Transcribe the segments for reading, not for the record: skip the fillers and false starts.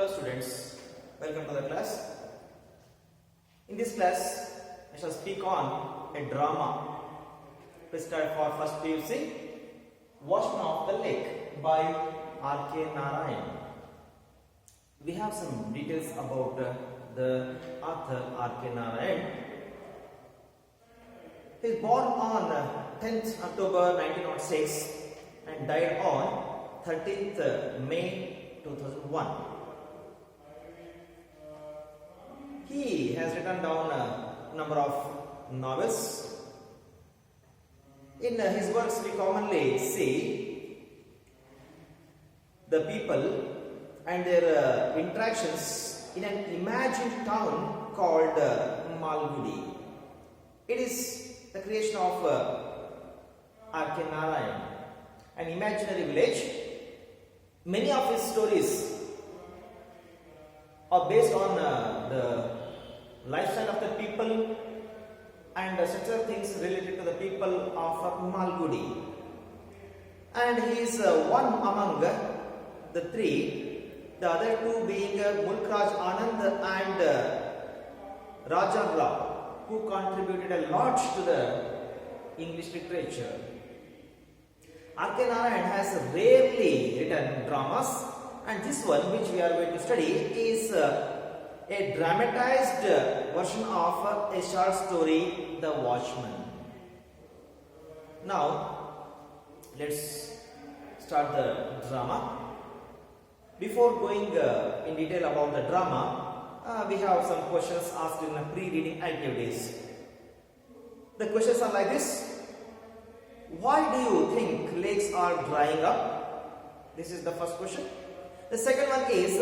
Hello students, welcome to the class. In this class, I shall speak on a drama prescribed for first PUC, Watchman of the Lake by R.K. Narayan. We have some details about the author R.K. Narayan. He is born on 10th October 1906 and died on 13th May 2001. He has written down a number of novels. In his works, we commonly see the people and their interactions in an imagined town called Malgudi. It is the creation of R.K. Narayan, an imaginary village. Many of his stories are based on the lifestyle of the people and such things related to the people of Malgudi. And he is one among the three, the other two being Mulkraj Anand and Raja Rao, who contributed a lot to the English literature. R.K. Narayan has rarely written dramas, and this one which we are going to study is a dramatized version of a short story, The Watchman. Now, let's start the drama. Before going in detail about the drama, we have some questions asked in pre-reading activities. The questions are like this. Why do you think lakes are drying up? This is the first question. The second one is,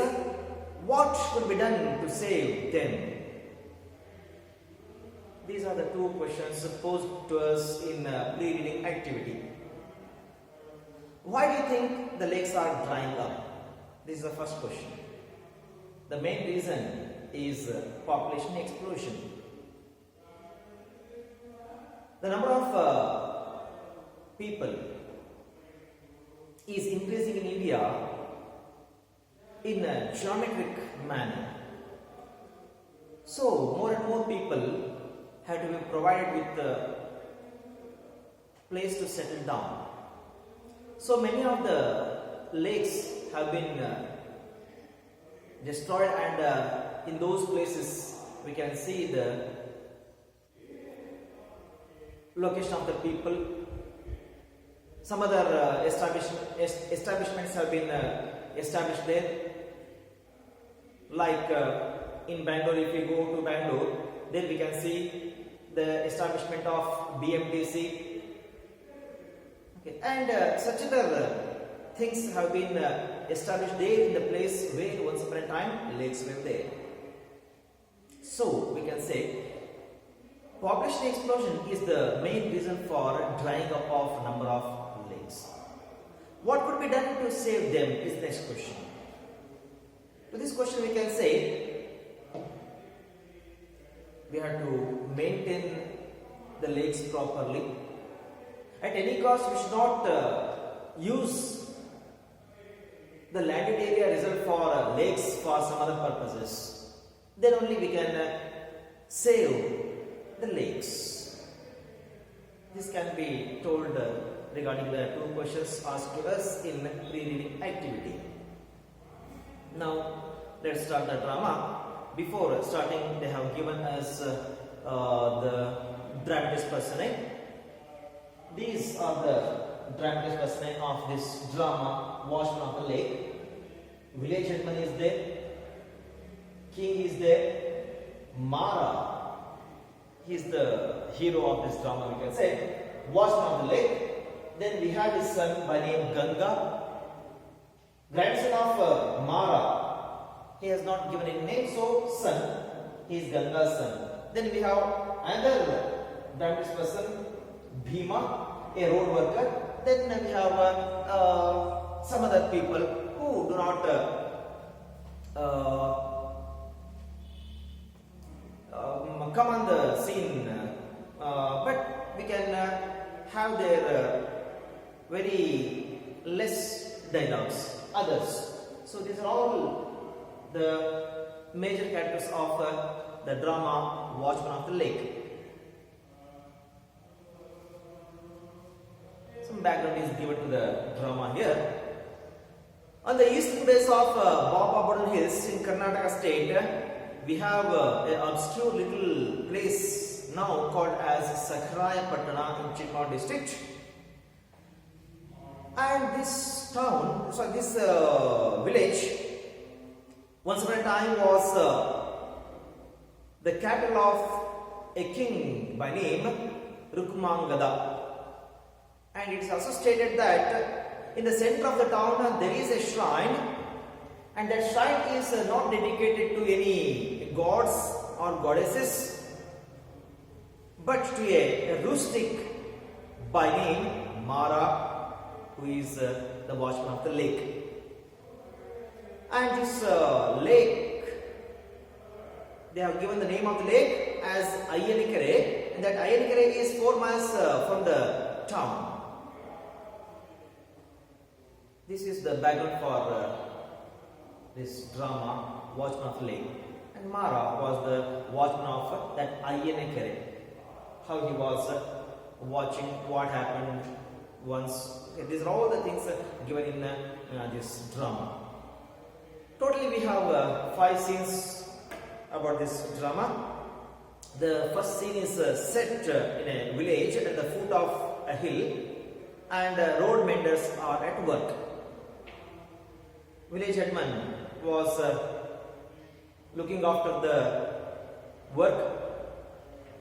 what could be done to save them? These are the two questions posed to us in pre-reading activity. Why do you think the lakes are drying up? This is the first question. The main reason is population explosion. The number of people is increasing in India in a geometric manner. So more and more people have to be provided with a place to settle down. So many of the lakes have been destroyed, and in those places we can see the location of the people. Some other establishments have been established there. Like in Bangalore, if we go to Bangalore, then we can see the establishment of BMTC. Okay. And such other things have been established there in the place where once upon a time lakes were there. So we can say population explosion is the main reason for drying up of number of lakes. What could be done to save them is the next question. To this question we can say we have to maintain the lakes properly. At any cost we should not use the landed area reserved for lakes for some other purposes. Then only we can save the lakes. This can be told regarding the two questions asked to us in pre-reading activity. Now let's start the drama. Before starting, they have given us the dramatist personae. These are the dramatist personae of this drama, Watchman of the Lake. Village gentleman is there, king is there, Mara, he is the hero of this drama, we can say, Watchman of the Lake. Then we have his son by name Ganga, grandson of Mara. He has not given any name, so son. He is Ganga's son. Then we have another dramatist person, Bhima, a road worker. Then we have some other people who do not come on the scene, but we can have their very less dialogues, others. So these are all the major characters of the drama Watchman of the Lake. Some background is given to the drama here. On the eastern base of Baba Hills in Karnataka state, we have an obscure little place now called as Sakrayapatana in Chikmagalur district. And this town, this village, once upon a time was the capital of a king by name Rukmangada. And it is also stated that in the center of the town there is a shrine, and that shrine is not dedicated to any gods or goddesses, but to a rustic by name Mara, who is the watchman of the lake. And this lake, they have given the name of the lake as Ayanikere, and that Ayanikere is 4 miles from the town. This is the background for this drama, Watchman of the Lake. And Mara was the watchman of that Ayanikere. How he was watching what happened once. Okay, these are all the things given in this drama. Totally we have 5 scenes about this drama. The first scene is set in a village at the foot of a hill, and road menders are at work. Village headman was looking after the work,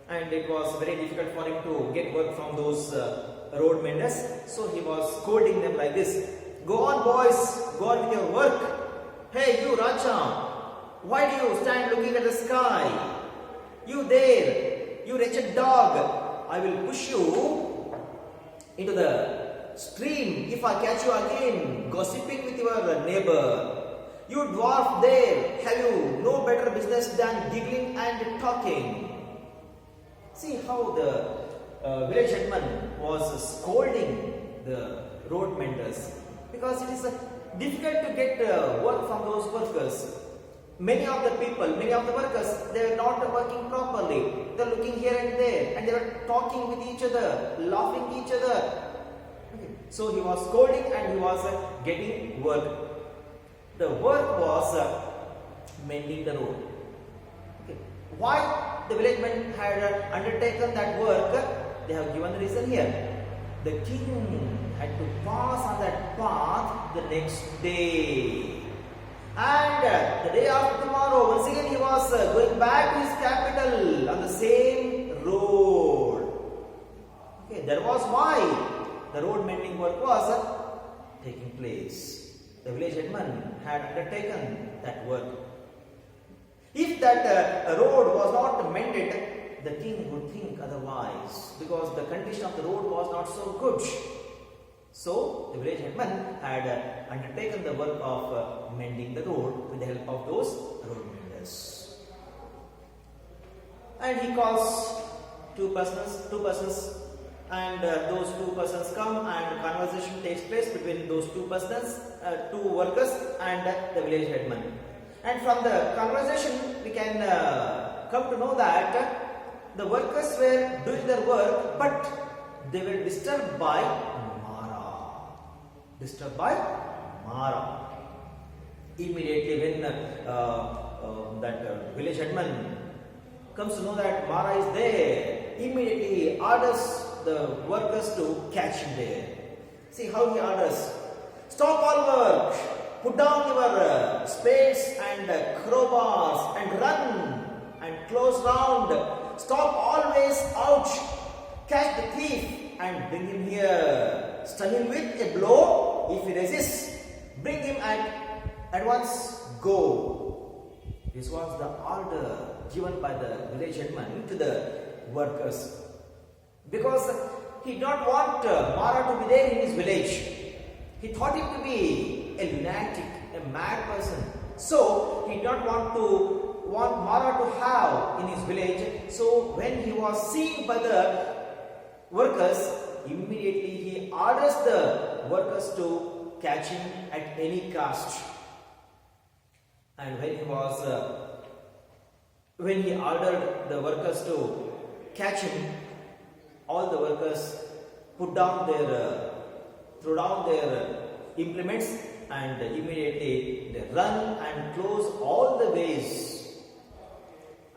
and it was very difficult for him to get work from those road menders. So he was scolding them like this: "Go on, boys, go on with your work. Hey, you Raja, why do you stand looking at the sky? You there, you wretched dog, I will push you into the stream if I catch you again gossiping with your neighbor. You dwarf there, have you no better business than giggling and talking?" See how the village headman was scolding the road menders, because it is difficult to get work from those workers. Many of the people, many of the workers, they are not working properly. They are looking here and there, and they are talking with each other, laughing each other. Okay. So he was scolding and he was getting work. The work was mending the road. Okay. Why the villagemen had undertaken that work? They have given the reason here. The king had to pass on that path the next day. And the day after tomorrow, once again he was going back to his capital on the same road. Okay, that was why the road mending work was taking place. The village headman had undertaken that work. If that road was not mended, the king would think otherwise, because the condition of the road was not so good. So the village headman had undertaken the work of mending the road with the help of those road menders. And he calls two persons, and those 2 persons come, and conversation takes place between those 2 persons, 2 workers and the village headman. And from the conversation we can come to know that the workers were doing their work, but they were disturbed by Mara. Immediately when that village headman comes to know that Mara is there, immediately he orders the workers to catch him there. See how he orders: "Stop all work, put down your spades and crowbars and run and close round. Stop always out, catch the thief and bring him here. Stun him with a blow. If he resists, bring him at once go." This was the order given by the village headman to the workers, because he did not want Mara to be there in his village. He thought him to be a lunatic, a mad person. So he did not want Mara to have in his village. So when he was seen by the workers, immediately he orders the workers to catch him at any cost. And when he ordered the workers to catch him, all the workers threw down their implements, and immediately they run and close all the ways,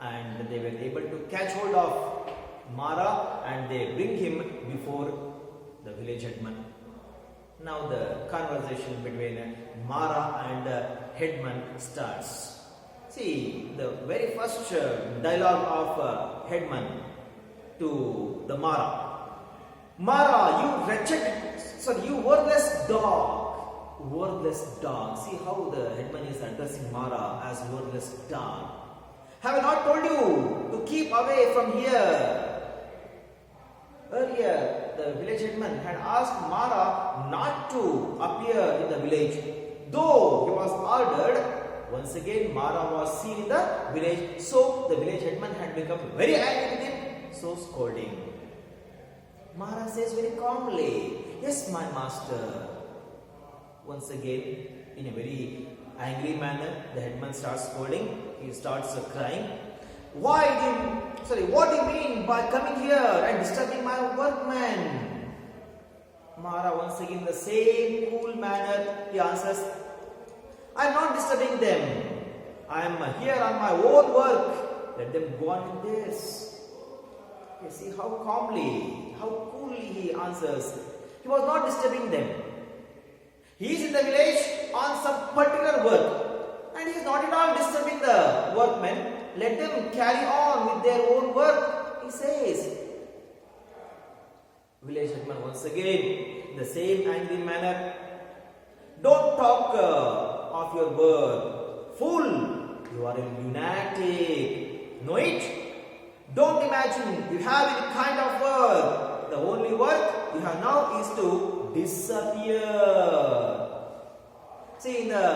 and they were able to catch hold of Mara and they bring him before the village headman. Now the conversation between Mara and headman starts. See, the very first dialogue of headman to the Mara. Mara, you worthless dog. Worthless dog. See how the headman is addressing Mara as worthless dog. Have I not told you to keep away from here? Earlier, the village headman had asked Mara not to appear in the village. Though he was ordered, once again Mara was seen in the village. So the village headman had become very angry with him, so scolding. Mara says very calmly, "Yes, my master." Once again, in a very angry manner, the headman starts scolding. He starts crying. What do you mean by coming here and disturbing my workmen? Mara, once again, in the same cool manner, he answers, "I am not disturbing them. I am here on my own work. Let them go on with this." You see how calmly, how coolly he answers. He was not disturbing them. He is in the village on some particular work, and he is not at all disturbing the workmen. Let them carry on with their own work, he says. Village headman once again, in the same angry manner, "Don't talk of your work. Fool, you are a lunatic. Know it? Don't imagine you have any kind of work. The only work you have now is to disappear." See, in the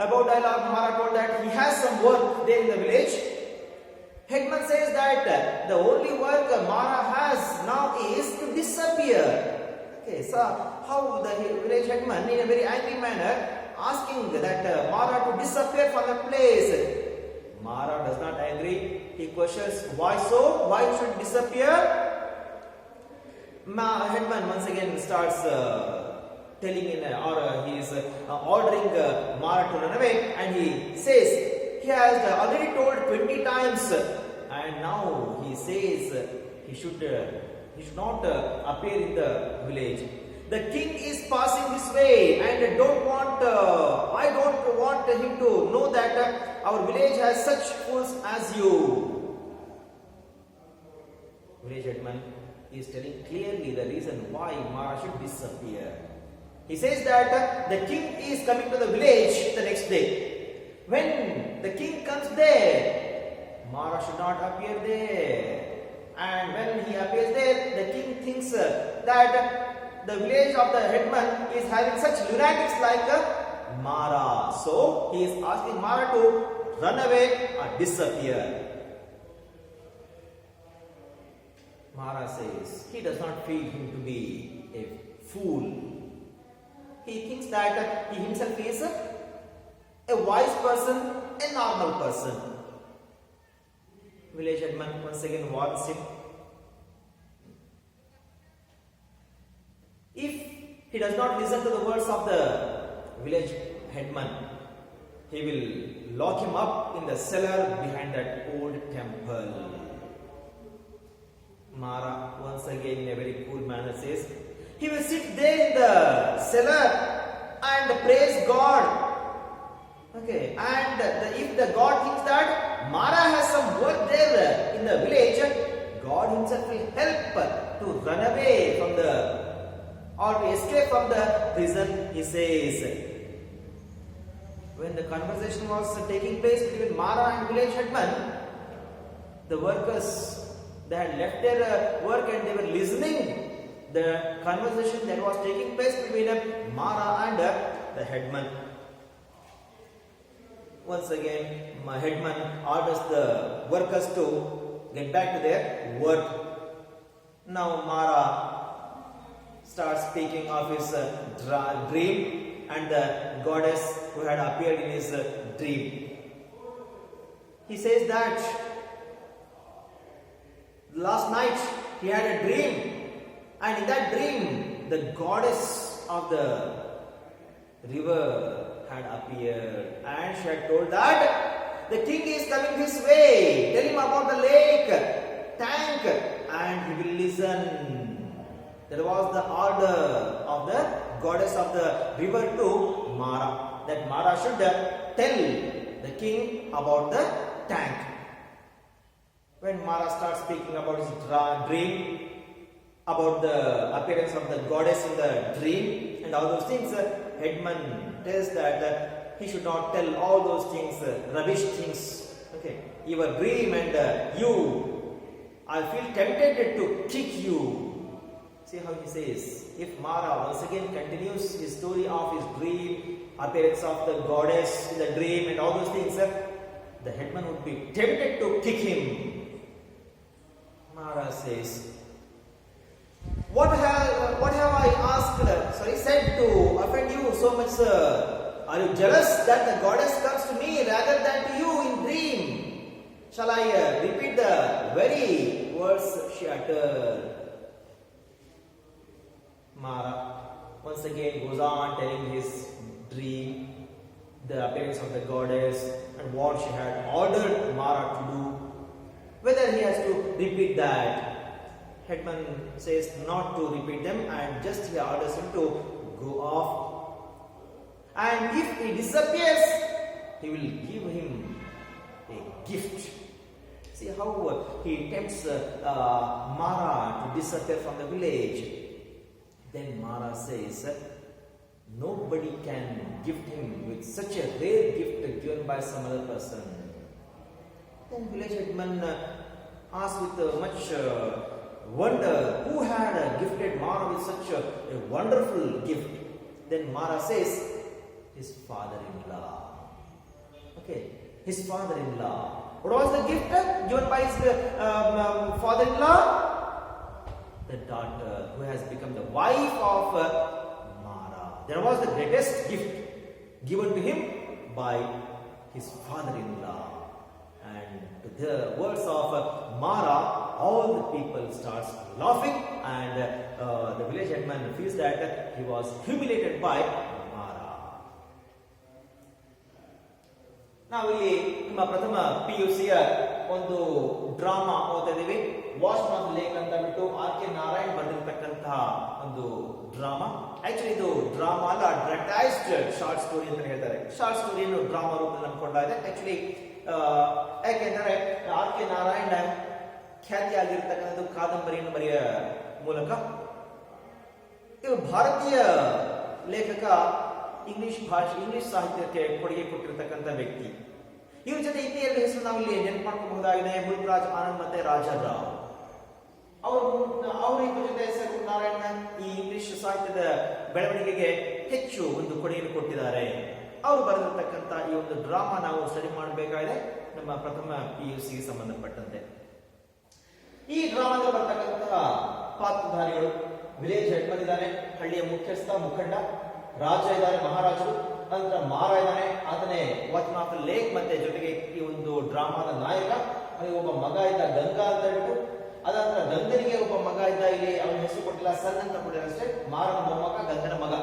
above dialogue, Mara told that he has some work there in the village. Headman says that the only work Mara has now is to disappear. Okay, so how the village headman, in a very angry manner, asking that Mara to disappear from the place. Mara does not agree. He questions, "Why so? Why should disappear?" Headman once again starts telling he is ordering Mara to run away, and he says he has already told 20 times, and now he says he should not appear in the village. The king is passing this way, and I don't want him to know that our village has such fools as you. Village headman is telling clearly the reason why Mara should disappear. He says that the king is coming to the village the next day. When the king comes there, Mara should not appear there. And when he appears there, the king thinks that the village of the headman is having such lunatics like Mara. So he is asking Mara to run away or disappear. Mara says he does not feel him to be a fool. He thinks that he himself is a wise person, a normal person. Village headman once again warns him. If he does not listen to the words of the village headman, he will lock him up in the cellar behind that old temple. Mara once again in a very cool manner says, he will sit there in the cellar and praise God. Okay, and if the God thinks that Mara has some work there in the village, God himself will help to run away from or to escape from the prison, he says. When the conversation was taking place between Mara and village headman, the workers, they had left their work and they were listening the conversation that was taking place between Mara and the headman. Once again, my headman orders the workers to get back to their work. Now Mara starts speaking of his dream. and the goddess who had appeared in his dream. He says that last night he had a dream, and in that dream the goddess of the river had appeared, and she had told that the king is coming this way. Tell him about the lake, tank, and he will listen. That was the order of the goddess of the river to Mara, that Mara should tell the king about the tank. When Mara starts speaking about his dream, about the appearance of the goddess in the dream and all those things, Headman tells that he should not tell all those things, rubbish things. Okay, your dream and you, I feel tempted to kick you. See how he says, if Mara once again continues his story of his dream, appearance of the goddess in the dream and all those things, the headman would be tempted to kick him. Mara says, what have I said to offend you so much, sir? Are you jealous that the goddess comes to me rather than to you in dream? Shall I repeat the very words she uttered? Mara once again goes on telling his dream, the appearance of the goddess, and what she had ordered Mara to do. Whether he has to repeat that, Headman says not to repeat them, and just he orders him to go off. And if he disappears, he will give him a gift. See how he tempts Mara to disappear from the village. Then Mara says, nobody can gift him with such a rare gift given by some other person. Then village headman asked with much wonder, who had gifted Mara with such a wonderful gift? Then Mara says, his father-in-law. Okay, his father-in-law. What was the gift given by his father-in-law? The daughter who has become the wife of Mara. There was the greatest gift given to him by his father-in-law. And to the words of Mara, all the people starts laughing, and the village headman feels that he was humiliated by Mara. ನಾವಿಲ್ಲಿ ನಿಮ್ಮ ಪ್ರಥಮ PUCಯ ಒಂದು drama ಓದ್ತಾ ಇದೀವಿ. Watchman of lake ಅಂತ ಬಿಟ್ಟು R.K. Narayan ಬರೆದಿರ್ತಕ್ಕಂತಹ ಒಂದು drama. Actually ಇದು ಡ್ರಾಮಾ ಅಲ್ಲ, ಡ್ರಾಮಾಟೈಸ್ಡ್ ಶಾರ್ಟ್ ಸ್ಟೋರಿ ಅಂತ ಹೇಳ್ತಾರೆ. ಶಾರ್ಟ್ ಸ್ಟೋರಿಯನ್ನು ಡ್ರಾಮಾ ರೂಪದಲ್ಲಿ ಅನ್ಕೊಂಡಾಗಿದೆ. ಆಕ್ಚುಲಿ ಯಾಕೆಂದರೆ R.K. ನಾರಾಯಣ್ ಖ್ಯಾತಿಯಾಗಿರ್ತಕ್ಕಂಥದ್ದು ಕಾದಂಬರಿಯನ್ನು ಬರೆಯ ಮೂಲಕ. ಇವರು ಭಾರತೀಯ ಲೇಖಕ, ಇಂಗ್ಲಿಷ್ ಸಾಹಿತ್ಯಕ್ಕೆ ಕೊಡುಗೆ ಕೊಟ್ಟಿರ್ತಕ್ಕಂಥ ವ್ಯಕ್ತಿ. ಇವ್ರ ಜೊತೆ ಇನ್ನೂ ಎರಡು ಹೆಸರು ನಾವಿಲ್ಲಿ ನೆನಪು ಮಾಡ್ಕೋಬಹುದಾಗಿದೆ, ಮುಲ್ಕರಾಜ್ ಆನಂದ್ ಮತ್ತೆ ರಾಜಾರಾವ್. ಅವರು ಇಬ್ಬರ ಜೊತೆ ಹೆಸರು ನಾರಾಯಣ್ ಈ ಇಂಗ್ಲಿಷ್ ಸಾಹಿತ್ಯದ ಬೆಳವಣಿಗೆಗೆ ಹೆಚ್ಚು ಒಂದು ಕೊಡುಗೆಯನ್ನು ಕೊಟ್ಟಿದ್ದಾರೆ. ಅವರು ಬರೆದಿರ್ತಕ್ಕಂಥ ಈ ಒಂದು ಡ್ರಾಮಾ ನಾವು ಸ್ಟಡಿ ಮಾಡಬೇಕಾಗಿದೆ ನಮ್ಮ ಪ್ರಥಮ PUCಗೆ ಸಂಬಂಧಪಟ್ಟಂತೆ. ಈ ಡ್ರಾಮಾದಲ್ಲಿ ಬರ್ತಕ್ಕಂತಹ ಪಾತ್ರಧಾರಿಗಳು, ವಿಲೇಜ್ ಹೆಡ್ಮನ್ ಇದ್ದಾನೆ, ಹಳ್ಳಿಯ ಮುಖ್ಯಸ್ಥ ಮುಖಂಡ, ರಾಜ ಇದ್ದಾರೆ, ಮಹಾರಾಜರು, ನಂತರ ಮಾರ ಇದ್ದಾನೆ, ಆತನೇ ವಾಚ್ಮನ್ ಆಫ್ ಲೇಕ್, ಮತ್ತೆ ಜೊತೆಗೆ ಈ ಒಂದು ಡ್ರಾಮಾದ ನಾಯಕ. ಅವನಿಗೆ ಒಬ್ಬ ಮಗ ಇದ್ದ, ಗಂಗಾ ಅಂತ ಹೇಳ್ಬಿಟ್ಟು. ಅದಾದ ಗಂಗನಿಗೆ ಒಬ್ಬ ಮಗ ಇದ್ದ, ಇಲ್ಲಿ ಅವನ ಹೆಸರು ಕೊಟ್ಟಿಲ್ಲ, ಸನ್ ಅಂತ ಕೊಟ್ಟಿಲ್ಲ ಅಷ್ಟೇ. ಮಾರನ ಮೊಮ್ಮಗ, ಗಂಗನ ಮಗ.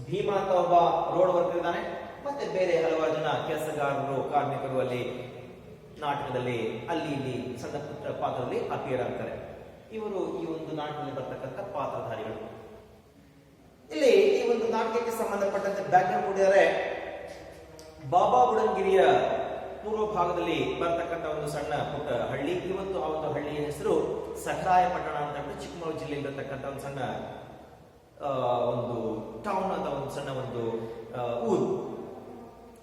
ಭೀಮ ಅಂತ ಒಬ್ಬ ರೋಡ್ ವರ್ಕರ್ ಇದ್ದಾನೆ, ಮತ್ತೆ ಬೇರೆ ಹಲವಾರು ಜನ ಕೆಲಸಗಾರರು, ಕಾರ್ಮಿಕರು ಅಲ್ಲಿ ನಾಟಕದಲ್ಲಿ ಅಲ್ಲಿ ಇಲ್ಲಿ ಸಣ್ಣ ಪುಟ್ಟ ಪಾತ್ರದಲ್ಲಿ ಅಪಿಯರ್ ಆಗ್ತಾರೆ. ಇವರು ಈ ಒಂದು ನಾಟಕದಲ್ಲಿ ಬರ್ತಕ್ಕಂಥ ಪಾತ್ರಧಾರಿಗಳು. ಇಲ್ಲಿ ಈ ಒಂದು ನಾಟಕಕ್ಕೆ ಸಂಬಂಧಪಟ್ಟಂತೆ ಬ್ಯಾಕ್ಗ್ರೌಂಡ್ ಕೊಟ್ಟಿದ್ದಾರೆ. ಬಾಬಾ ಬುಡನ್ಗಿರಿಯ ಪೂರ್ವ ಭಾಗದಲ್ಲಿ ಬರ್ತಕ್ಕಂಥ ಒಂದು ಸಣ್ಣ ಪುಟ್ಟ ಹಳ್ಳಿ. ಇವತ್ತು ಆ ಒಂದು ಹಳ್ಳಿಯ ಹೆಸರು ಸಖರಾಯಪಟ್ಟಣ ಅಂತ ಹೇಳ್ಬಿಟ್ಟು ಚಿಕ್ಕಮಗಳೂರು ಜಿಲ್ಲೆಯಲ್ಲಿ ಇರತಕ್ಕಂಥ ಒಂದು ಸಣ್ಣ ಒಂದು ಟೌನ್ ಅಂತ ಒಂದು ಸಣ್ಣ ಒಂದು ಊರು.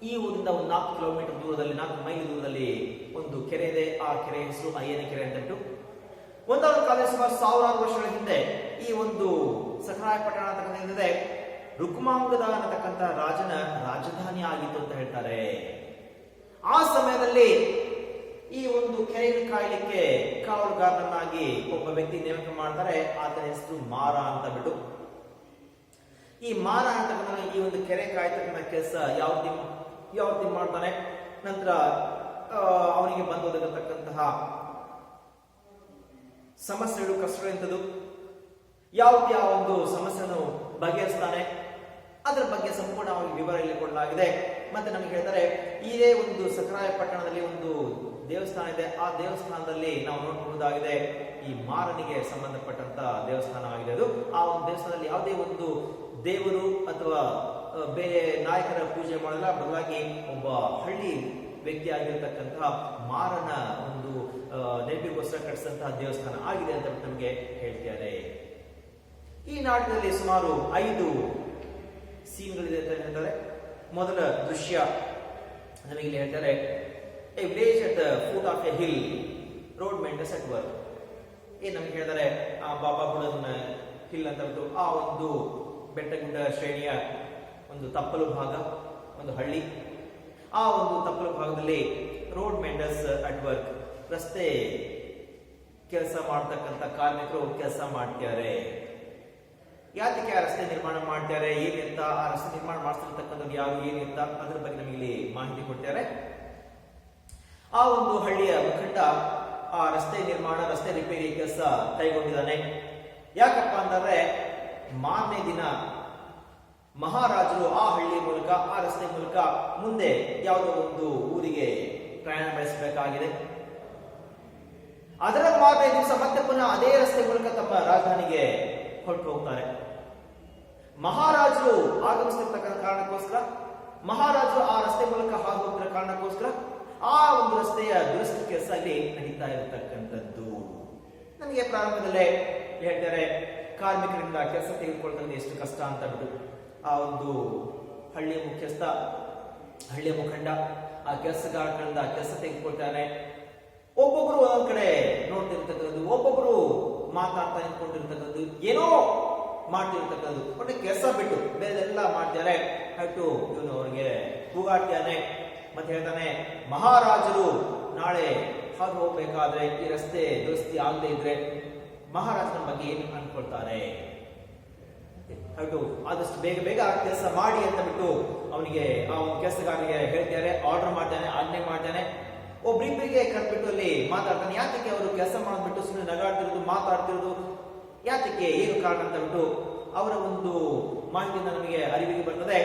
ಈ ಊರಿಂದ ಒಂದು 4 ಕಿಲೋಮೀಟರ್ ದೂರದಲ್ಲಿ, 4 ಮೈಲಿ ದೂರದಲ್ಲಿ ಒಂದು ಕೆರೆ ಇದೆ. ಆ ಕೆರೆ ಹೆಸರು ಅಯ್ಯನ ಕೆರೆ ಅಂತ ಹೇಳ್ಬಿಟ್ಟು. ಒಂದಾದ ಕಾಲ ಸುಮಾರು 1000 ವರ್ಷಗಳ ಹಿಂದೆ ಈ ಒಂದು ಸಖರಾಯಪಟ್ಟಣ ಅಂತಕ್ಕಂಥದ್ದಿದೆ, ರುಕ್ಮಾಂಗದ ಅನ್ನತಕ್ಕಂಥ ರಾಜನ ರಾಜಧಾನಿ ಆಗಿತ್ತು ಅಂತ ಹೇಳ್ತಾರೆ. ಆ ಸಮಯದಲ್ಲಿ ಈ ಒಂದು ಕೆರೆಯನ್ನು ಕಾಯಲಿಕ್ಕೆ ಕಾವಲುಗಾರನಾಗಿ ಒಬ್ಬ ವ್ಯಕ್ತಿ ನೇಮಕ ಮಾಡ್ತಾರೆ. ಆತನ ಹೆಸರು ಮಾರ ಅಂತ ಬಿಟ್ಟು. ಈ ಮಾರ ಅಂತಕ್ಕಂಥ ಈ ಒಂದು ಕೆರೆ ಕಾಯ್ತಕ್ಕಂಥ ಕೆಲಸ ಯಾವ ರೀತಿ ಮಾಡ್ತಾನೆ. ನಂತರ ಅವನಿಗೆ ಬಂದೊದಗತಕ್ಕಂತಹ ಸಮಸ್ಯೆಗಳು, ಕಷ್ಟಗಳು ಎಂಥದ್ದು, ಯಾವ ಒಂದು ಸಮಸ್ಯೆಯನ್ನು ಬಗೆಹರಿಸ್ತಾನೆ, ಅದರ ಬಗ್ಗೆ ಸಂಪೂರ್ಣವಾಗಿ ವಿವರ ಇಲ್ಲಿ ಕೊಡಲಾಗಿದೆ. ಮತ್ತೆ ನಮಗೆ ಹೇಳ್ತಾರೆ, ಇದೇ ಒಂದು ಸಕರಾಯ ಪಟ್ಟಣದಲ್ಲಿ ಒಂದು ದೇವಸ್ಥಾನ ಇದೆ. ಆ ದೇವಸ್ಥಾನದಲ್ಲಿ ನಾವು ನೋಡಬಹುದಾಗಿದೆ, ಈ ಮಾರನಿಗೆ ಸಂಬಂಧಪಟ್ಟಂತ ದೇವಸ್ಥಾನ ಆಗಿದೆ ಅದು. ಆ ಒಂದು ದೇವಸ್ಥಾನದಲ್ಲಿ ಯಾವುದೇ ಒಂದು ದೇವರು ಅಥವಾ ಬೇರೆ ನಾಯಕರ ಪೂಜೆ ಮಾಡಲ್ಲ, ಬದಲಾಗಿ ಒಬ್ಬ ಹಳ್ಳಿ ವ್ಯಕ್ತಿ ಆಗಿರತಕ್ಕಂತಹ ಮಾರನ ಒಂದು ನೆನಪಿಗೋಸ್ಕರ ಕಟ್ಟಿಸಿದಂತಹ ದೇವಸ್ಥಾನ ಆಗಿದೆ ಅಂತ ನಮಗೆ ಹೇಳ್ತಾರೆ. ಈ ನಾಟಕದಲ್ಲಿ ಸುಮಾರು 5 ಸೀನ್ಗಳಿದೆ ಅಂತ ಹೇಳ್ತಾರೆ. ಮೊದಲ ದೃಶ್ಯ ನಮಗೆ ಇಲ್ಲಿ ಹೇಳ್ತಾರೆ, A village at the foot of A hill, road maintenance at work. ಏನ್ ನಮಗೆ ಹೇಳ್ತಾರೆ, ಆ ಬಾಬಾ ಬುಡನ್ ಹಿಲ್ ಅಂತ ಹೇಳ್ತು, ಆ ಒಂದು ಬೆಟ್ಟಗುಡ್ಡ ಶ್ರೇಣಿಯ ಒಂದು ತಪ್ಪಲು ಭಾಗ, ಒಂದು ಹಳ್ಳಿ. ಆ ಒಂದು ತಪ್ಪಲು ಭಾಗದಲ್ಲಿ ರೋಡ್ ಮೇಂಟೆನ್ಸ್ ಅಟ್ ವರ್ಕ್, ರಸ್ತೆ ಕೆಲಸ ಮಾಡ್ತಕ್ಕಂಥ ಕಾರ್ಮಿಕರು ಕೆಲಸ ಮಾಡ್ತಾರೆ. ಯಾತಕ್ಕೆ ಆ ರಸ್ತೆ ನಿರ್ಮಾಣ ಮಾಡ್ತಾರೆ, ಏನಿರ್ತ, ಆ ರಸ್ತೆ ನಿರ್ಮಾಣ ಮಾಡಿಸಿರ್ತಕ್ಕಂಥದ್ದು ಯಾರು, ಏನಿರ್ತ, ಅದ್ರ ಬಗ್ಗೆ ನಮಗೆ ಇಲ್ಲಿ ಮಾಹಿತಿ ಕೊಡ್ತಾರೆ. ಆ ಒಂದು ಹಳ್ಳಿಯ ಮುಖಂಡ ಆ ರಸ್ತೆ ನಿರ್ಮಾಣ, ರಸ್ತೆ ರಿಪೇರಿ ಕೆಲಸ ಕೈಗೊಂಡಿದ್ದಾನೆ. ಯಾಕಪ್ಪ ಅಂತಂದ್ರೆ, ಮಾರನೇ ದಿನ ಮಹಾರಾಜರು ಆ ಹಳ್ಳಿಯ ಮೂಲಕ, ಆ ರಸ್ತೆ ಮೂಲಕ ಮುಂದೆ ಯಾವುದೋ ಒಂದು ಊರಿಗೆ ಪ್ರಯಾಣ ಬೆಳೆಸಬೇಕಾಗಿದೆ. ಅದರ ಮಾರನೇ ದಿವಸ ಮತ್ತೆ ಪುನಃ ಅದೇ ರಸ್ತೆ ಮೂಲಕ ತಮ್ಮ ರಾಜಧಾನಿಗೆ ಹೊರಟು ಹೋಗ್ತಾರೆ. ಮಹಾರಾಜರು ಆಗಮಿಸ್ತಿರ್ತಕ್ಕಂಥ ಕಾರಣಕ್ಕೋಸ್ಕರ, ಮಹಾರಾಜರು ಆ ರಸ್ತೆ ಮೂಲಕ ಹಾದು ಹೋಗ್ತಿರೋ ಕಾರಣಕ್ಕೋಸ್ಕರ ಆ ಒಂದು ರಸ್ತೆಯ ದುರಸ್ತಿ ಕೆಲಸ ಅಲ್ಲಿ ನಡೀತಾ ಇರತಕ್ಕಂಥದ್ದು. ನನಗೆ ಪ್ರಾರಂಭದಲ್ಲೇ ಹೇಳ್ತಾರೆ, ಕಾರ್ಮಿಕರಿಂದ ಕೆಲಸ ತೆಗೆದುಕೊಳ್ತಕ್ಕಂಥ ಎಷ್ಟು ಕಷ್ಟ ಅಂತ ಬಿಟ್ಟು ಆ ಒಂದು ಹಳ್ಳಿಯ ಮುಖ್ಯಸ್ಥ, ಹಳ್ಳಿಯ ಮುಖಂಡ ಆ ಕೆಲಸಗಾರಗಳಿಂದ ಕೆಲಸ ತೆಗೆದುಕೊಳ್ತಾನೆ. ಒಬ್ಬೊಬ್ರು ಒಂದೊಂದ್ ಕಡೆ ನೋಡ್ತಿರ್ತಕ್ಕಂಥದ್ದು, ಒಬ್ಬೊಬ್ರು ಮಾತಾಡ್ತಾ ನಿಂತ್ಕೊಂಡಿರ್ತಕ್ಕಂಥದ್ದು, ಏನೋ ಮಾಡ್ತಿರ್ತಕ್ಕಂಥದ್ದು. ಒಟ್ಟು ಕೆಲಸ ಬಿಟ್ಟು ಬೇರೆಲ್ಲ ಮಾಡ್ತಾರೆ. ಆಯ್ತು, ಇವನು ಅವನಿಗೆ ಕೂಗಾಡ್ತಾನೆ. ಮತ್ತೆ ಹೇಳ್ತಾನೆ, ಮಹಾರಾಜರು ನಾಳೆ ಹಾದು ಹೋಗ್ಬೇಕಾದ್ರೆ ಈ ರಸ್ತೆ ದುರಸ್ತಿ ಆಗದೆ ಇದ್ರೆ ಮಹಾರಾಜನ ಬಗ್ಗೆ ಏನು ಅನ್ಕೊಳ್ತಾರೆ, ಆಯ್ತು ಆದಷ್ಟು ಬೇಗ ಬೇಗ ಕೆಲಸ ಮಾಡಿ ಅಂತ ಬಿಟ್ಟು ಅವನಿಗೆ, ಆ ಒಂದು ಕೆಲಸಗಾರನಿಗೆ ಹೇಳ್ತಾರೆ, ಆರ್ಡರ್ ಮಾಡ್ತಾನೆ, ಆಜ್ಞೆ ಮಾಡ್ತಾನೆ. ಒಬ್ರಿಬ್ಬರಿಗೆ ಕರ್ಬಿಟ್ಟು ಅಲ್ಲಿ ಮಾತಾಡ್ತಾನೆ. ಯಾತಕ್ಕೆ ಅವರು ಕೆಲಸ ಮಾಡ್ಬಿಟ್ಟು ಸುಮ್ಮನೆ ನಗಾಡ್ತಿರೋದು, ಮಾತಾಡ್ತಿರೋದು, ಯಾತಕ್ಕೆ, ಏನು ಕಾರಣ ಅಂತ ಬಿಟ್ಟು ಅವರ ಒಂದು ಮಾಹಿತಿಯಿಂದ ನಮಗೆ ಅರಿವಿಗೆ ಬರ್ತದೆ.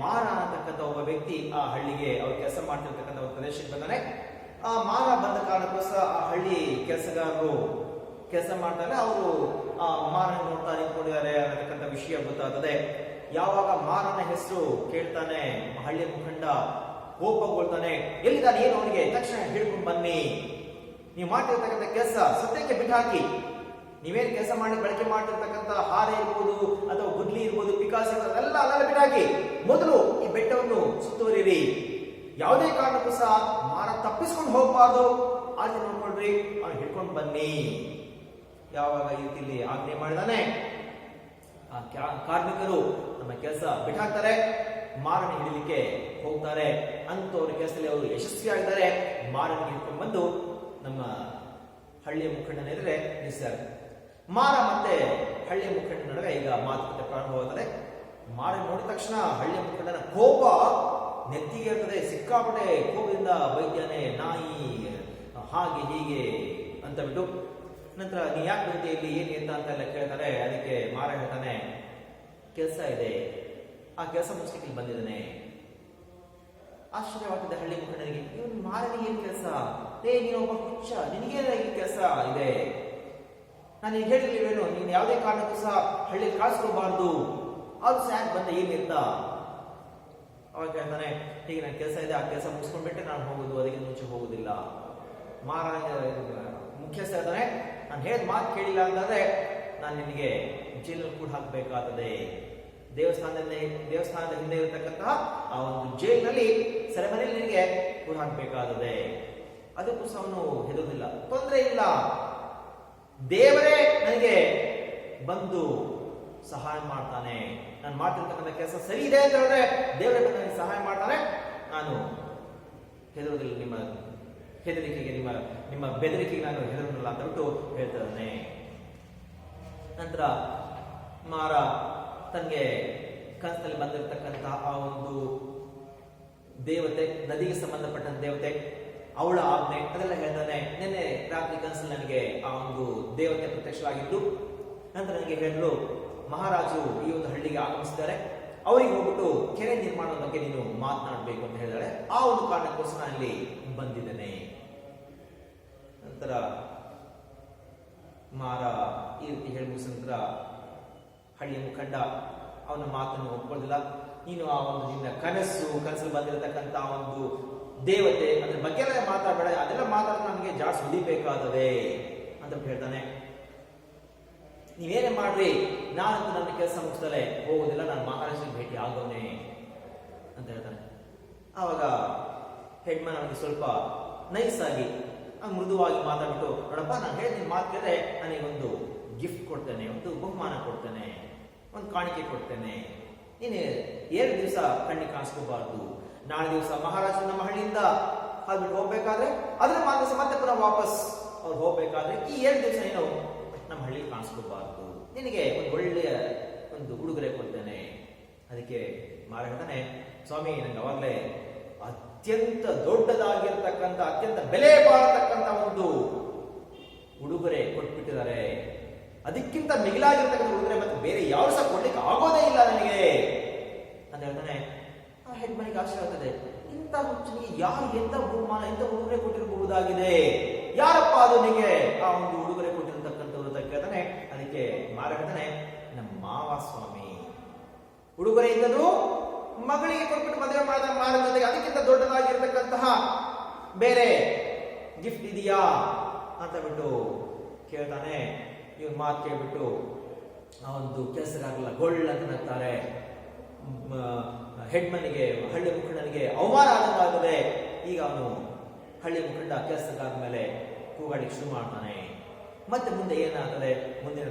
ಮಾರ ಅಂತಕ್ಕಂಥ ಒಬ್ಬ ವ್ಯಕ್ತಿ ಆ ಹಳ್ಳಿಗೆ, ಅವ್ರು ಕೆಲಸ ಮಾಡ್ತಿರ್ತಕ್ಕಂಥ ಒಂದು ಪ್ರದೇಶಕ್ಕೆ ಬಂದಾನೆ. ಆ ಮಾರ ಬಂದ ಕಾರಣಕ್ಕೋಸ್ಕರ ಆ ಹಳ್ಳಿ ಕೆಲಸಗಾರರು ಕೆಲಸ ಮಾಡ್ತಾರೆ. ಅವರು ಆ ಮಾರನ ನೋಡ್ತಾ ನಿಂತ್ಕೊಂಡಿದ್ದಾರೆ ಅನ್ನತಕ್ಕಂಥ ವಿಷಯ ಗೊತ್ತಾಗ್ತದೆ. ಯಾವಾಗ ಮಾರನ ಹೆಸರು ಕೇಳ್ತಾನೆ, ಹಳ್ಳಿಯ ಮುಖಂಡ ಕೋಪಗೊಳ್ತಾನೆ. ಎಲ್ಲಿದ್ದಾನೆ, ಏನು ಅವನಿಗೆ, ತಕ್ಷಣ ಹಿಡ್ಕೊಂಡು ಬನ್ನಿ, ನೀವು ಮಾಡ್ತಿರ್ತಕ್ಕಂಥ ಕೆಲಸ ಸದ್ಯಕ್ಕೆ ಬಿಟ್ಟು ಹಾಕಿ, ನೀವೇನು ಕೆಲಸ ಮಾಡಿ ಬಳಕೆ ಮಾಡ್ತಿರ್ತಕ್ಕಂಥ ಹಾರ ಇರ್ಬೋದು ಅಥವಾ ಗುಡ್ಲಿ ಇರ್ಬೋದು, ಪಿಕಾಸ್ ಇರ್ಬೋದು, ಎಲ್ಲ ಅಲ್ಲೆಲ್ಲ ಬಿಟ್ಟಾಕಿ ಮೊದಲು ಈ ಬೆಟ್ಟವನ್ನು ಸುತ್ತುವರಿರಿ. ಯಾವುದೇ ಕಾರಣಕ್ಕೂ ಸಹ ಮಾರ ತಪ್ಪಿಸ್ಕೊಂಡು ಹೋಗಬಾರ್ದು, ಅಲ್ಲಿ ನೋಡ್ಕೊಳ್ರಿ, ಅವ್ನು ಹಿಡ್ಕೊಂಡು ಬನ್ನಿ. ಯಾವಾಗ ಈ ರೀತಿಯಲ್ಲಿ ಆಜ್ಞೆ ಮಾಡಿದಾನೆ, ಆ ಕಾರ್ಮಿಕರು ನಮ್ಮ ಕೆಲಸ ಬಿಟ್ಟಾಕ್ತಾರೆ, ಮಾರನ ಹಿಡಿಲಿಕ್ಕೆ ಹೋಗ್ತಾರೆ. ಅಂತವ್ರ ಕೆಲಸದಲ್ಲಿ ಅವರು ಯಶಸ್ವಿಯಾಗಿದ್ದಾರೆ. ಮಾರನ ಹಿಡ್ಕೊಂಡು ಬಂದು ನಮ್ಮ ಹಳ್ಳಿಯ ಮುಖಂಡನ ಎದುರೇ ನಿಲ್ಲಿಸ್ತಾರೆ. ಮಾರ ಮತ್ತೆ ಹಳ್ಳಿಯ ಮುಖಂಡ ನಡುವೆ ಈಗ ಮಾತುಕತೆ ಪ್ರಾರಂಭವಾಗುತ್ತದೆ. ಮಾರ ನೋಡಿದ ತಕ್ಷಣ ಹಳ್ಳಿಯ ಮುಖಂಡನ ಕೋಪ ನೆತ್ತಿಗೆ ಇರ್ತದೆ. ಸಿಕ್ಕಾಪಟ್ಟೆ ಕೋಪದಿಂದ ಬೈದ್ಯಾನೆ, ನಾಯಿ, ಹಾಗೆ ಹೀಗೆ ಅಂತ ಬಿಟ್ಟು. ನಂತರ ನೀ ಯಾಕೆ ಬಂದೆ ಇಲ್ಲಿ, ಏನು ಅಂತೆಲ್ಲ ಕೇಳ್ತಾರೆ. ಅದಕ್ಕೆ ಮಾರ ಹೇಳ್ತಾನೆ, ಕೆಲಸ ಇದೆ, ಆ ಕೆಲಸ ಮುಗಿಸ್ಲಿಕ್ಕೆ ಇಲ್ಲಿ ಬಂದಿದ್ದಾನೆ. ಆಶ್ಚರ್ಯವಾಗ್ತದೆ ಹಳ್ಳಿ ಮುಖಂಡನಿಗೆ, ಇವನು ಮಾರನಿಗೆ ಏನ್ ಕೆಲಸ, ನೀನೊಬ್ಬ ಹುಚ್ಚ, ನಿನಗೇನ ಈ ಕೆಲಸ ಇದೆ, ನಾನು ಈಗ ಹೇಳಿರ್ಲಿವೇನು, ನೀನು ಯಾವುದೇ ಕಾರಣಕ್ಕೂ ಸಹ ಹಳ್ಳಿ ಕಾಣಿಸ್ಕೋಬಾರ್ದು, ಅದು ಸಹ ಯಾಕೆ ಬಂದೆ, ಏನಿರ್ತ. ಅವಾಗ ಹೇಳ್ತಾನೆ, ಹೀಗೆ ನನ್ನ ಕೆಲಸ ಇದೆ, ಆ ಕೆಲಸ ಮುಗಿಸ್ಕೊಂಡ್ಬಿಟ್ಟೆ ನಾನು ಹೋಗುದು, ಅದಕ್ಕೆ ಮುಂಚೆ ಹೋಗುದಿಲ್ಲ. ಮಾರ ಮುಖ್ಯಸ್ಥ ಹೇಳ್ತಾನೆ, ನಾನು ಹೇಳಿದ ಮಾತು ಕೇಳಿಲ್ಲ ಅಂತಂದ್ರೆ ನಾನು ನಿನಗೆ ಜೈಲಲ್ಲಿ ಕೂಡ ಹಾಕಬೇಕಾಗ್ತದೆ. ದೇವಸ್ಥಾನದ ಹಿಂದೆ ಇರತಕ್ಕಂತಹ ಆ ಒಂದು ಜೈಲಿನಲ್ಲಿ, ಸೆರೆಮನೆಯಲ್ಲಿ ನಿನಗೆ ಕೂಡ ಹಾಕಬೇಕಾಗ್ತದೆ. ಅದಕ್ಕೂ ಸಹ ಅವನು ಹೆದರುವುದಿಲ್ಲ. ತೊಂದರೆ ಇಲ್ಲ, ದೇವರೇ ನನಗೆ ಬಂದು ಸಹಾಯ ಮಾಡ್ತಾನೆ. ನಾನು ಮಾಡ್ತಿರ್ತಕ್ಕಂಥ ಕೆಲಸ ಸರಿ ಇದೆ ಅಂತ ಹೇಳಿದ್ರೆ ದೇವರೇ ನನಗೆ ಸಹಾಯ ಮಾಡ್ತಾನೆ. ನಾನು ಹೆದರುವುದಿಲ್ಲ, ನಿಮ್ಮ ಹೆದರಿಕೆಗೆ, ನಿಮ್ಮ ಬೆದರಿಕೆಗೆ ನಾನು ಹೆದರುವುದಿಲ್ಲ ಅಂತ ಬಿಟ್ಟು ಹೇಳ್ತಾನೆ. ನಂತರ ಮಾರ ತನಗೆ ಕನಸಿನಲ್ಲಿ ಬಂದಿರತಕ್ಕಂತಹ ಆ ಒಂದು ದೇವತೆ, ನದಿಗೆ ಸಂಬಂಧಪಟ್ಟಂತ ದೇವತೆ, ಅವಳ ಆಜ್ಞೆ ಅದೆಲ್ಲ ಹೇಳ್ತಾನೆ. ನಿನ್ನೆ ರಾತ್ರಿ ಕನಸಲ್ಲಿ ನನಗೆ ಆ ಒಂದು ದೇವತೆ ಪ್ರತ್ಯಕ್ಷವಾಗಿದ್ದು ನಂತರ ನನಗೆ ಹೇಳಲು ಮಹಾರಾಜರು ಈ ಒಂದು ಹಳ್ಳಿಗೆ ಆಗಮಿಸಿದ್ದಾರೆ, ಅವರಿಗೆ ಹೋಗ್ಬಿಟ್ಟು ಕೆರೆ ನಿರ್ಮಾಣದ ಬಗ್ಗೆ ನೀನು ಮಾತನಾಡಬೇಕು ಅಂತ ಹೇಳಿದಾಳೆ. ಆ ಒಂದು ಕಾರಣಕ್ಕೋಸ್ಕರ ಅಲ್ಲಿ ಬಂದಿದ್ದೇನೆ. ನಂತರ ಮಾರ ಈ ರೀತಿ ಹೇಳಿ ಮುಗಿದ ನಂತರ ಹಳ್ಳಿಯ ಮುಖಂಡ ಅವನ ಮಾತನ್ನು ಒಪ್ಕೊಳ್ಳಿಲ್ಲ. ನೀನು ಆ ಒಂದು ನಿನ್ನ ಕನಸಲ್ಲಿ ಬಂದಿರತಕ್ಕಂತ ಒಂದು ದೇವತೆ ಅದ್ರ ಬಗ್ಗೆ ಎಲ್ಲ ಮಾತಾಡಬೇಡ, ಅದೆಲ್ಲ ಮಾತಾಡಿದ್ರೆ ನಮಗೆ ಜಾಸ್ತಿ ಉಳಿಬೇಕಾದವೆ ಅಂತ ಹೇಳ್ತಾನೆ. ನೀವೇನೇ ಮಾಡ್ರಿ, ನಾನಂತೂ ನನ್ನ ಕೆಲಸ ಮುಗಿಸ್ದಲೆ ಹೋಗೋದಿಲ್ಲ, ನಾನು ಮಹಾರಾಜನಿಗೆ ಭೇಟಿ ಆಗೋನೆ ಅಂತ ಹೇಳ್ತಾನೆ. ಆವಾಗ ಹೆಡ್ಮನ್ ಅವನಿಗೆ ಸ್ವಲ್ಪ ನೈಸ್ ಆಗಿ ಮೃದುವಾಗಿ ಮಾತಾಡ್ಬಿಟ್ಟು, ನೋಡಪ್ಪ ನಾನು ಹೇಳಿದ ಮಾತು ಕೇಳಿದ್ರೆ ನನಗೊಂದು ಗಿಫ್ಟ್ ಕೊಡ್ತೇನೆ, ಒಂದು ಬಹುಮಾನ ಕೊಡ್ತೇನೆ, ಒಂದು ಕಾಣಿಕೆ ಕೊಡ್ತೇನೆ. ನೀನು 2 ದಿವಸ ಕಣ್ಣಿಗೆ ಕಾಣಿಸ್ಕೋಬಾರ್ದು. ನಾಳೆ ದಿವಸ ಮಹಾರಾಜ ನಮ್ಮ ಹಳ್ಳಿಯಿಂದ ಹಾಲ್ಬಿಟ್ಟು ಹೋಗ್ಬೇಕಾದ್ರೆ ಅದರ ದಿವಸ ಮತ್ತೆ ಪುನಃ ವಾಪಸ್ ಅವ್ರು ಹೋಗ್ಬೇಕಾದ್ರೆ ಈ 2 ದಿವಸ ನೀನು ನಮ್ಮ ಹಳ್ಳಿಗೆ ಕಾಣಿಸ್ಕೋಬಾರ್ದು. ನಿನಗೆ ಒಂದು ಒಳ್ಳೆಯ ಒಂದು ಉಡುಗೊರೆ ಕೊಡ್ತೇನೆ. ಅದಕ್ಕೆ ಮಾರ ಹೇಳ್ತಾನೆ, ಸ್ವಾಮಿ ನನಗೆ ಅವಾಗಲೇ ಅತ್ಯಂತ ದೊಡ್ಡದಾಗಿರ್ತಕ್ಕಂಥ ಅತ್ಯಂತ ಬೆಲೆ ಬಾಳತಕ್ಕಂಥ ಒಂದು ಉಡುಗೊರೆ ಕೊಟ್ಬಿಟ್ಟಿದ್ದಾರೆ, ಅದಕ್ಕಿಂತ ಮಿಗಿಲಾಗಿರ್ತಕ್ಕಂಥ ಉಡುಗೊರೆ ಮತ್ತೆ ಬೇರೆ ಯಾವ ಸಹ ಕೊಡ್ಲಿಕ್ಕೆ ಆಗೋದೇ ಇಲ್ಲ ನನಗೆ ಅಂತ ಹೇಳ್ತಾನೆ. ಆ ಹೆಡ್ ಮನೆಗೆ ಆಶ್ಚರ್ಯ ಆಗ್ತದೆ, ಇಂಥ ಹುಚ್ಚನಿಗೆ ಯಾರು ಎಂತ ಬಹುಮಾನ ಎಂತ ಉಡುಗೊರೆ ಕೊಟ್ಟಿರಬಹುದಾಗಿದೆ, ಯಾರಪ್ಪ ಅದು ನಿಮಗೆ ಆ ಒಂದು ಉಡುಗೊರೆ ಕೊಟ್ಟಿರತಕ್ಕಂಥವ್ರು ಅಂತ ಕೇಳ್ತಾನೆ. ಅದಕ್ಕೆ ಮಾರ ಹೇಳ್ತಾನೆ, ನಮ್ಮ ಮಾವ ಸ್ವಾಮಿ. ಉಡುಗೊರೆ ಇದ್ದದು ಮಗಳಿಗೆ ಕೊಟ್ಬಿಟ್ಟು ಮದುವೆ ಮಾಡಿದ ಮಾರ ಜೊತೆಗೆ ಅದಕ್ಕಿಂತ ದೊಡ್ಡದಾಗಿರ್ತಕ್ಕಂತಹ ಬೇರೆ ಗಿಫ್ಟ್ ಇದೆಯಾ ಅಂತ ಬಿಟ್ಟು ಕೇಳ್ತಾನೆ. ಇವನ್ ಮಾತು ಕೇಳ್ಬಿಟ್ಟು ಆ ಒಂದು ಕೆಲಸಗಾರಲ್ಲ ಗೊಳ್ಳ ಅಂತ ನಗ್ತಾರೆ. ಹೆಡ್ಮನ್ನಿಗೆ, ಹಳ್ಳಿ ಮುಖಂಡನಿಗೆ ಅವಮಾನ ಆದಂತಾಗದೆ. ಈಗ ಅವನು ಹಳ್ಳಿ ಮುಖಂಡ ಕೆಲಸಗಾರ ಮೇಲೆ ಕೂಗಾಡಿಗೆ ಶುರು ಮಾಡ್ತಾನೆ. ಮತ್ತೆ ಮುಂದೆ ಏನಾಗ್ತದೆ ಮುಂದಿನ